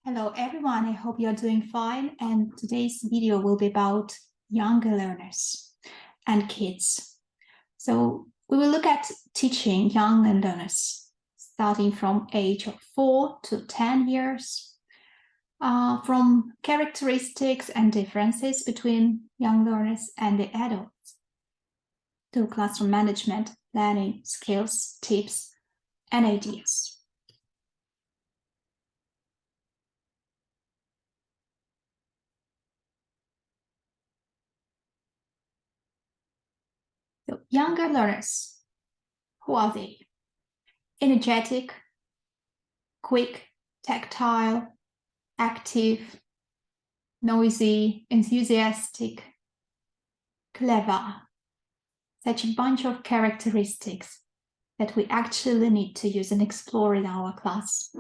Hello everyone, I hope you're doing fine, and today's video will be about younger learners and kids. So we will look at teaching young learners starting from age of 4 to 10 years, from characteristics and differences between young learners and the adults, to classroom management, planning, skills, tips, and ideas. So younger learners, who are they? Energetic, quick, tactile, active, noisy, enthusiastic, clever. Such a bunch of characteristics that we actually need to use and explore in our class.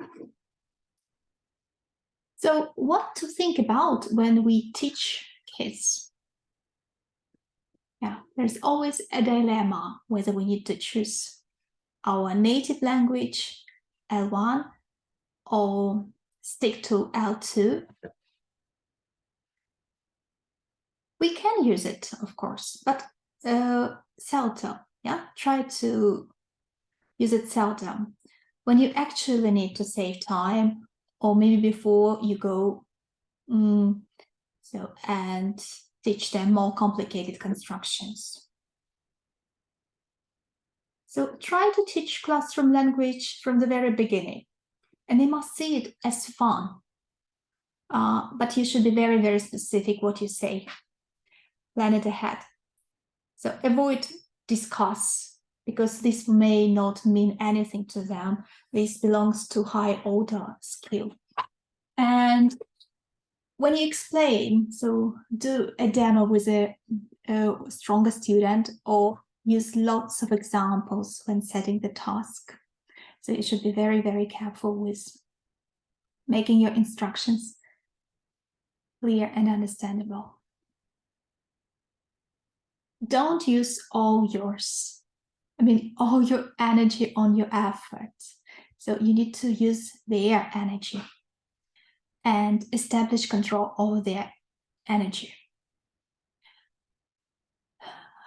So, what to think about when we teach kids? Yeah, there's always a dilemma whether we need to choose our native language, L1, or stick to L2. We can use it, of course, but seldom. Yeah, try to use it seldom when you actually need to save time, or maybe before you go and teach them more complicated constructions. So try to teach classroom language from the very beginning, and they must see it as fun. But you should be very, very specific what you say. Plan it ahead. So avoid discuss, because this may not mean anything to them. This belongs to high order skill. And when you explain, so do a demo with a stronger student, or use lots of examples when setting the task. So you should be very, very careful with making your instructions clear and understandable. Don't use all your energy on your effort. So you need to use their energy and establish control over their energy.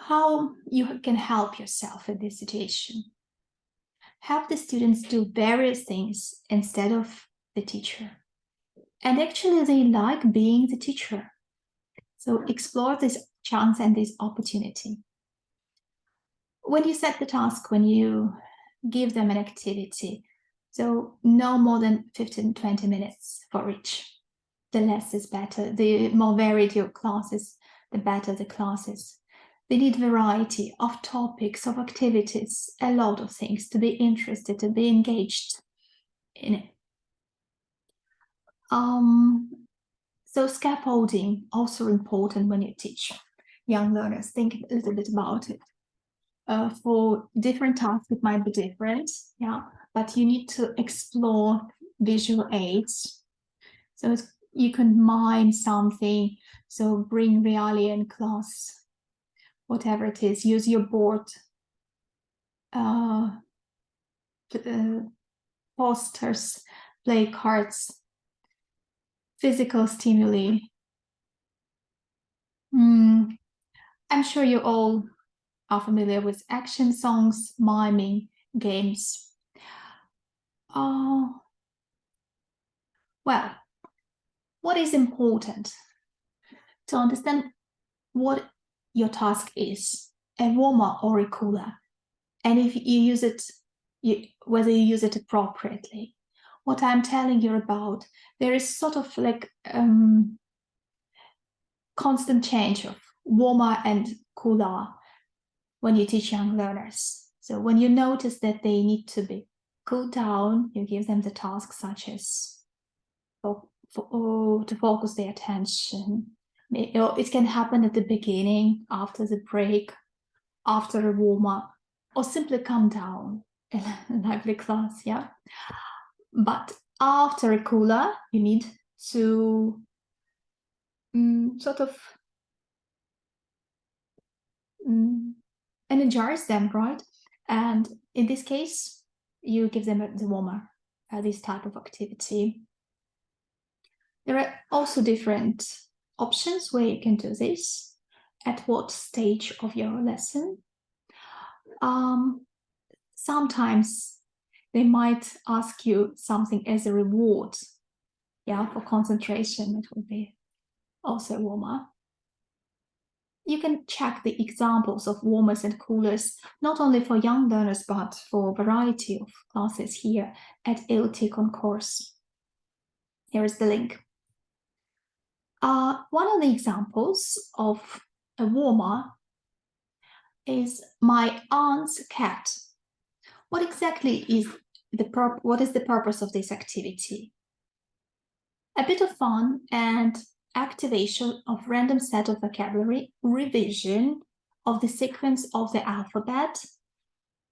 How you can help yourself in this situation? Help the students do various things instead of the teacher. And actually, they like being the teacher. So explore this chance and this opportunity. When you set the task, when you give them an activity, so no more than 15-20 minutes for each. The less is better. The more varied your classes, the better the classes. They need variety of topics, of activities, a lot of things to be interested, to be engaged in it. So scaffolding, also important when you teach young learners. Think a little bit about it. For different tasks, it might be different, yeah, but you need to explore visual aids. So you can mime something, so bring realia in class, whatever it is, use your board, posters, play cards, physical stimuli. I'm sure you all are familiar with action songs, miming, games. Well, what is important to understand what your task is, a warmer or a cooler, and if you use it, whether you use it appropriately. What I'm telling you about, there is sort of like constant change of warmer and cooler when you teach young learners. So when you notice that they need to be cooled down, you give them the task such as to focus their attention. It can happen at the beginning, after the break, after a warm-up, or simply come down in a lively class, yeah? But after a cooler, you need to sort of energize them, right? And in this case, you give them the warmer, this type of activity. There are also different options where you can do this, at what stage of your lesson. Sometimes they might ask you something as a reward, yeah, for concentration. It would be also warmer. You can check the examples of warmers and coolers, not only for young learners, but for a variety of classes here at LT Concourse. Here is the link. One of the examples of a warmer is my aunt's cat. What exactly is what is the purpose of this activity? A bit of fun and activation of random set of vocabulary, revision of the sequence of the alphabet,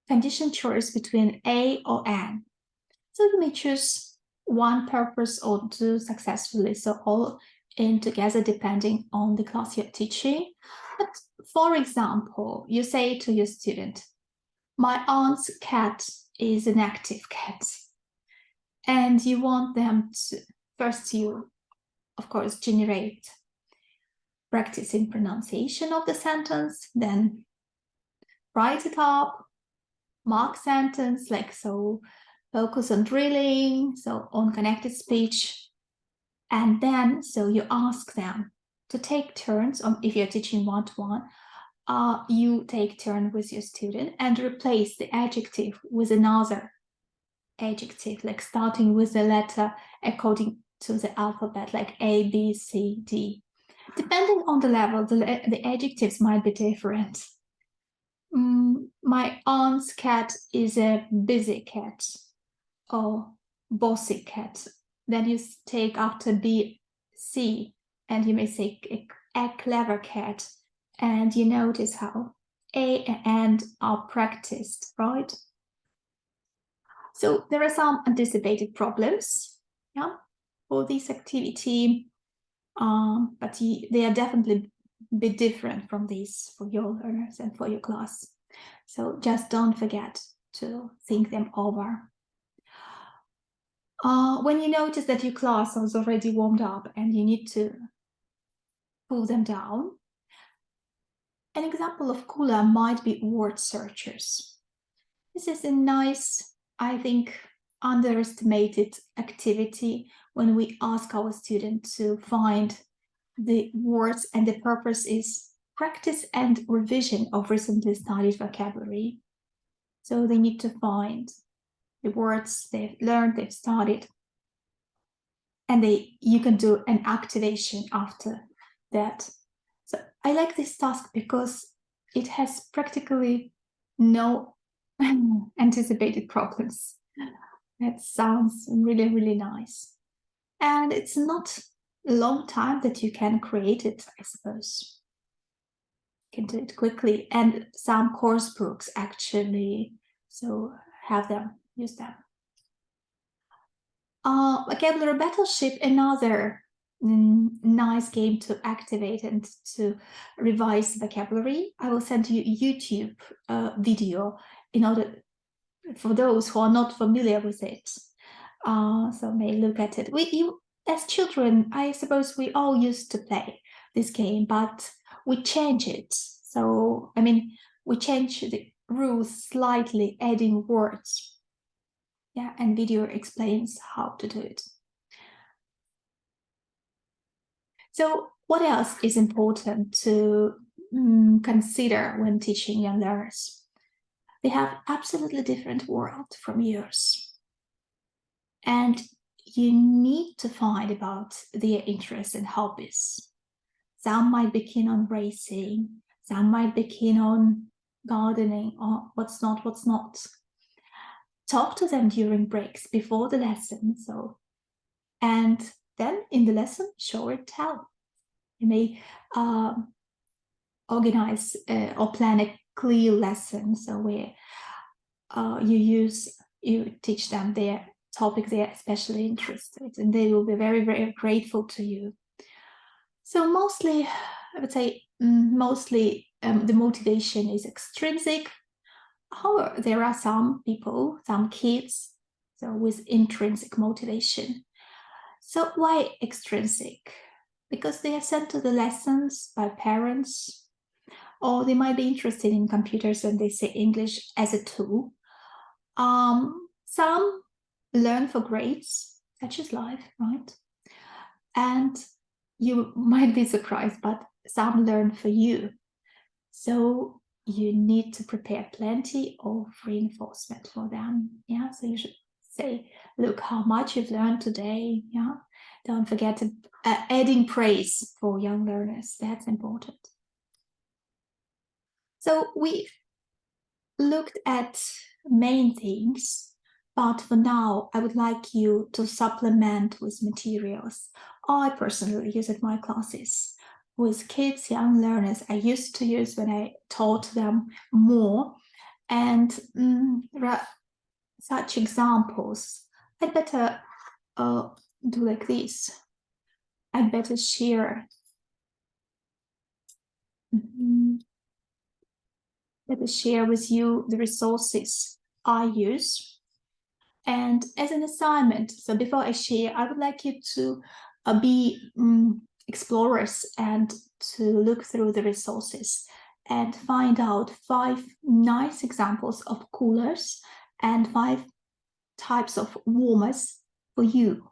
condition choice between A or N. So you may choose one purpose or two successfully, so all in together depending on the class you're teaching. But for example, you say to your student, my aunt's cat is an active cat. And you want them to, first you, of course, generate practicing pronunciation of the sentence, then write it up, mark sentence, like so, focus on drilling, so on connected speech. And then, so you ask them to take turns on, if you're teaching one-to-one, you take turn with your student and replace the adjective with another adjective, like starting with the letter according to the alphabet, like A, B, C, D. Depending on the level, the adjectives might be different. My aunt's cat is a busy cat or bossy cat. Then you take after B, C, and you may say a clever cat. And you notice how A and N are practiced, right? So there are some anticipated problems, yeah, for this activity, but they are definitely a bit different from these for your learners and for your class. So just don't forget to think them over. When you notice that your class is already warmed up and you need to pull them down, an example of cooler might be word searchers. This is a nice, I think, underestimated activity when we ask our students to find the words, and the purpose is practice and revision of recently studied vocabulary. So they need to find the words they've learned, they've studied, and you can do an activation after that. So I like this task because it has practically no anticipated problems. That sounds really, really nice. And it's not a long time that you can create it, I suppose. You can do it quickly. And some course books actually, so have them, use them. Vocabulary Battleship, another nice game to activate and to revise vocabulary. I will send you a YouTube video in order for those who are not familiar with it. So may look at it. As children, I suppose we all used to play this game, but we change it. So, I mean, we change the rules slightly, adding words. Yeah, and video explains how to do it. So what else is important to consider when teaching young learners? They have absolutely different world from yours. And you need to find about their interests and hobbies. Some might be keen on racing, some might be keen on gardening, or what's not. Talk to them during breaks before the lesson. And then in the lesson, show or tell. You may organize or plan a clear lesson, so where you teach them their topic they're especially interested, and they will be very, very grateful to you. So mostly, I would say, the motivation is extrinsic. However, there are some people, some kids, so with intrinsic motivation. So why extrinsic? Because they are sent to the lessons by parents, or they might be interested in computers when they say English as a tool. Some learn for grades, such as life, right? And you might be surprised, but some learn for you. So you need to prepare plenty of reinforcement for them. Yeah, so you should say, look how much you've learned today. Yeah, don't forget to adding praise for young learners. That's important. So we looked at main things, but for now, I would like you to supplement with materials I personally use at my classes. With kids, young learners, I used to use when I taught them more. And there are such examples. I'd better do like this. I'd better share. Better share with you the resources I use. And as an assignment, so before I share, I would like you to be explorers and to look through the resources and find out 5 nice examples of coolers and 5 types of warmers for you.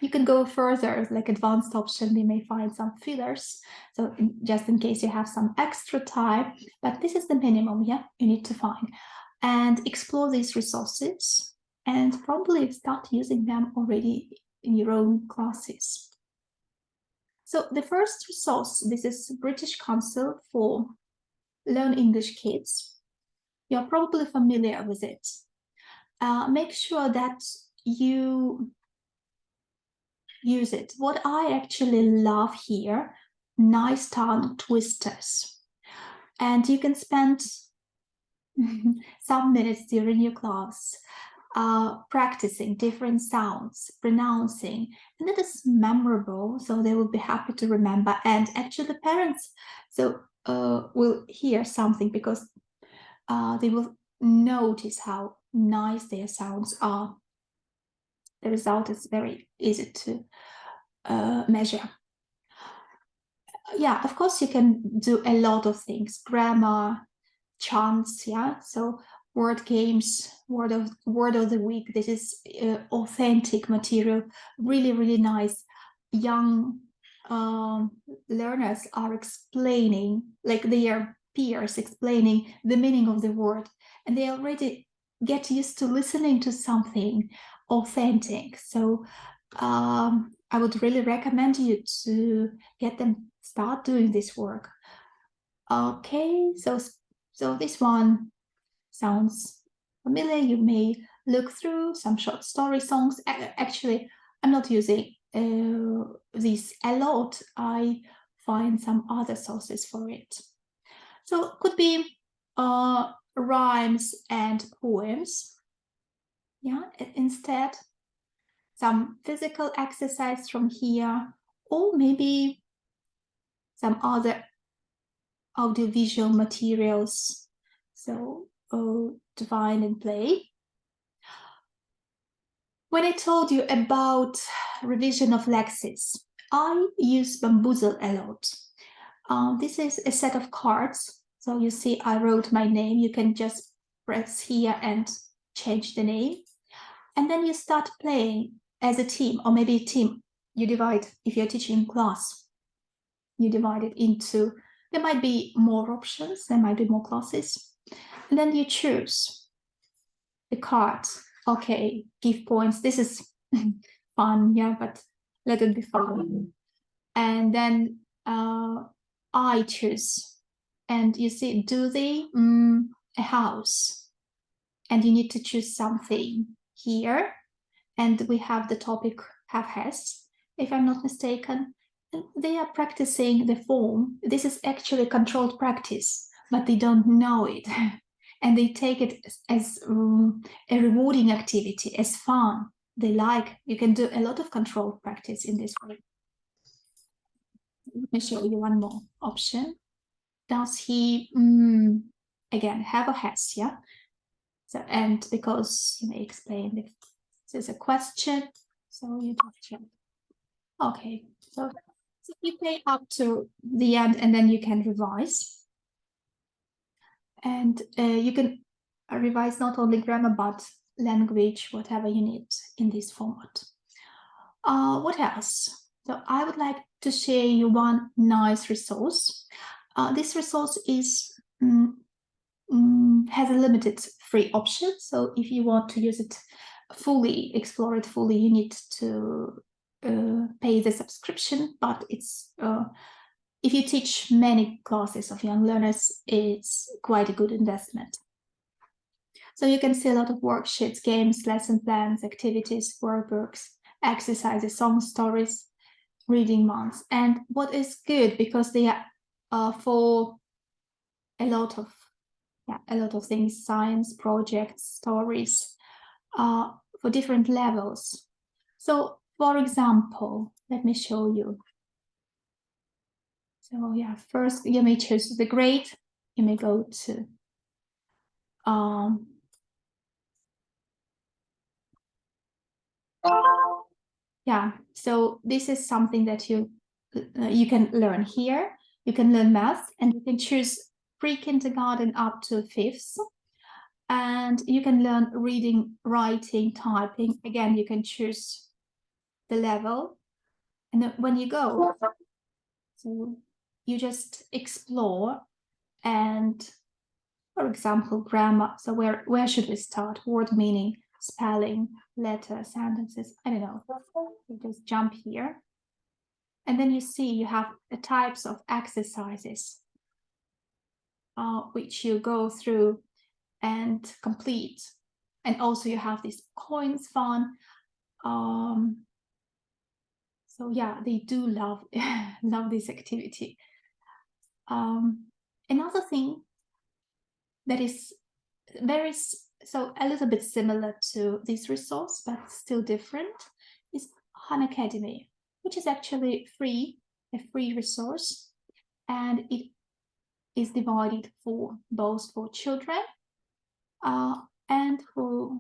You can go further, like advanced option, they may find some fillers. So just in case you have some extra time, but this is the minimum, yeah, you need to find. And explore these resources and probably start using them already in your own classes. So the first resource, this is British Council for Learn English Kids. You're probably familiar with it. Make sure that you use it. What I actually love here, nice tongue twisters. And you can spend some minutes during your class practicing different sounds, pronouncing, and it is memorable, so they will be happy to remember. And actually the parents will hear something because they will notice how nice their sounds are. The result is very easy to measure. Yeah, of course you can do a lot of things, grammar, chants, yeah, so word games, word of the week. This is authentic material, really nice. Young learners are explaining, like their peers explaining the meaning of the word, and they already get used to listening to something authentic. So I would really recommend you to get them start doing this work. Okay, so this one sounds familiar. You may look through some short story songs. Actually, I'm not using this a lot. I find some other sources for it. So it could be rhymes and poems. Yeah, instead, some physical exercise from here, or maybe some other audiovisual materials. So to find and play. When I told you about revision of lexis, I use Bamboozle a lot. This is a set of cards. So you see I wrote my name. You can just press here and change the name. And then you start playing as a team, or maybe a team. You divide, if you're teaching class, you divide it into, there might be more options, there might be more classes. And then you choose the cards. Okay, give points. This is fun, yeah, but let it be fun. And then I choose. And you see, do they a house? And you need to choose something here. And we have the topic have has, if I'm not mistaken. And they are practicing the form. This is actually controlled practice, but they don't know it. And they take it as a rewarding activity, as fun. They like, you can do a lot of controlled practice in this way. Let me show you one more option. Does he, again, have or has, yeah? So, and because you may explain if this is a question, So you just check. Okay, so you play up to the end and then you can revise. And you can revise not only grammar, but language, whatever you need in this format. What else? So I would like to share you one nice resource. This resource is has a limited free option. So if you want to use it fully, explore it fully, you need to pay the subscription. But it's if you teach many classes of young learners, it's quite a good investment. So you can see a lot of worksheets, games, lesson plans, activities, workbooks, exercises, song stories, reading months. And what is good, because they are for a lot of things, science, projects, stories, for different levels. So for example, let me show you. So yeah, first you may choose the grade. You may go to yeah, so this is something that you can learn here. You can learn math, and you can choose pre-kindergarten up to fifth, and you can learn reading, writing, typing. Again, you can choose the level, and then when you go, so you just explore. And for example, grammar. So where should we start? Word meaning, spelling, letter, sentences. I don't know. You just jump here. And then you see you have the types of exercises which you go through and complete. And also you have these coins fun. So yeah, they do love love this activity. Another thing that is so a little bit similar to this resource, but still different, is Khan Academy, which is actually a free resource, and it is divided for both for children and for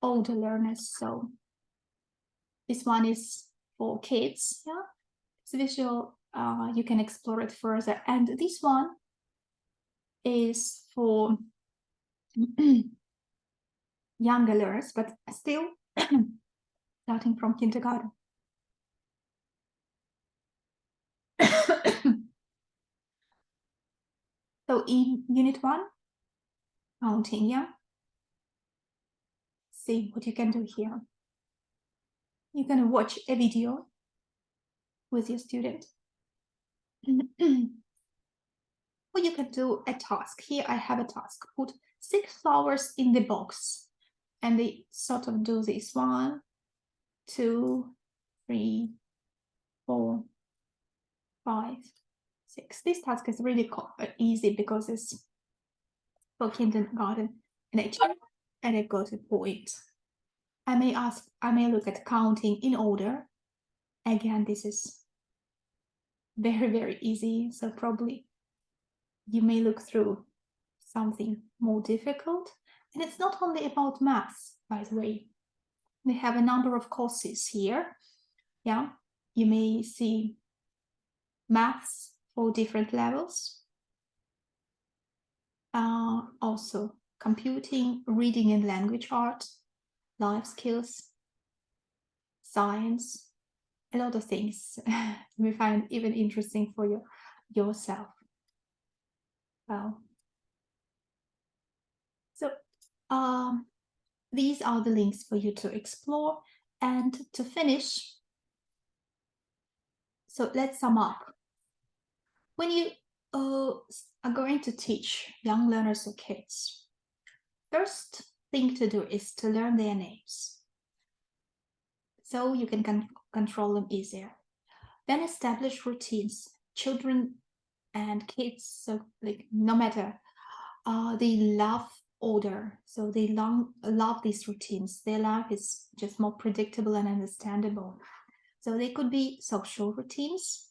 older learners. So this one is for kids. Yeah, it's visual. You can explore it further, and this one is for younger learners, but still starting from kindergarten. So in unit 1, counting, yeah. See what you can do here. You're going to watch a video with your student. Or you can do a task. Here I have a task. Put 6 flowers in the box. And they sort of do this 1, 2, 3, 4, 5, 6. This task is really easy because it's for kindergarten and I got a point. I may look at counting in order. Again, this is very, very easy. So probably you may look through something more difficult. And it's not only about maths, by the way. They have a number of courses here. Yeah, you may see maths for different levels. Also computing, reading and language arts, life skills, science, a lot of things you may find even interesting for yourself. Well, so these are the links for you to explore. And to finish, so let's sum up. When you are going to teach young learners or kids, first thing to do is to learn their names, so you can control them easier. Then establish routines. Children and kids, so like no matter, they love order, so they love these routines. Their life is just more predictable and understandable. So they could be social routines,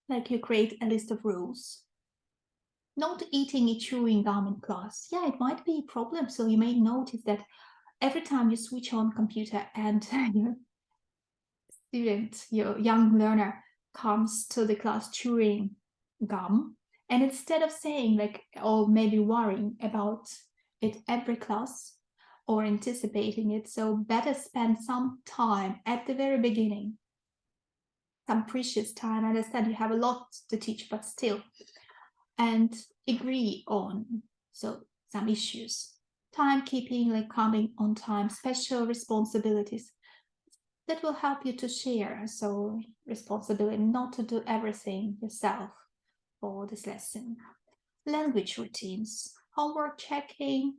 like you create a list of rules. Not eating a chewing gum in class. Yeah, it might be a problem. So you may notice that every time you switch on computer and your student, your young learner comes to the class chewing gum, and instead of saying like, or maybe worrying about it every class or anticipating it, so better spend some time at the very beginning, some precious time. I understand you have a lot to teach, but still, and agree on some issues, timekeeping, like coming on time, special responsibilities that will help you to share. So responsibility not to do everything yourself for this lesson. Language routines, homework checking,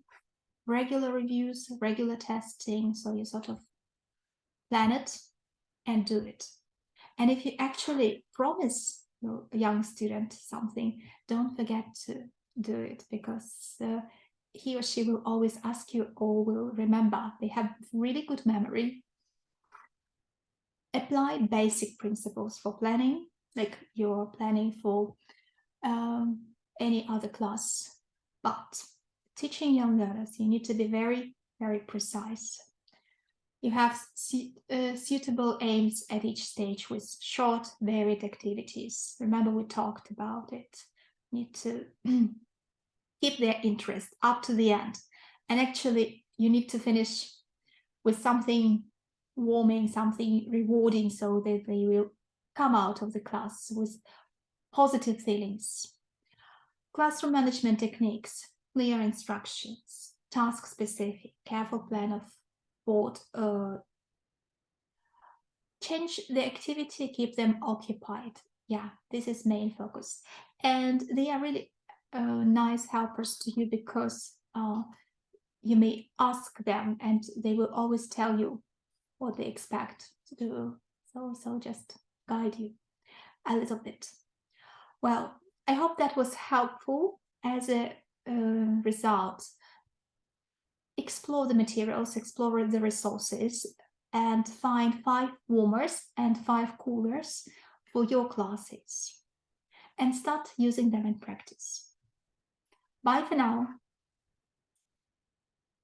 regular reviews, regular testing. So you sort of plan it and do it. And if you actually promise your young student something, don't forget to do it, because he or she will always ask you or will remember. They have really good memory. Apply basic principles for planning, like you're planning for any other class. But teaching young learners, you need to be very, very precise. You have suitable aims at each stage with short, varied activities. Remember, we talked about it. You need to keep their interest up to the end. And actually, you need to finish with something warming, something rewarding, so that they will come out of the class with positive feelings. Classroom management techniques, clear instructions, task specific, careful plan of board, change the activity, keep them occupied. Yeah, this is main focus. And they are really nice helpers to you, because you may ask them and they will always tell you what they expect to do. So just guide you a little bit. Well, I hope that was helpful. As a result, explore the materials, explore the resources, and find 5 warmers and 5 coolers for your classes, and start using them in practice. Bye for now.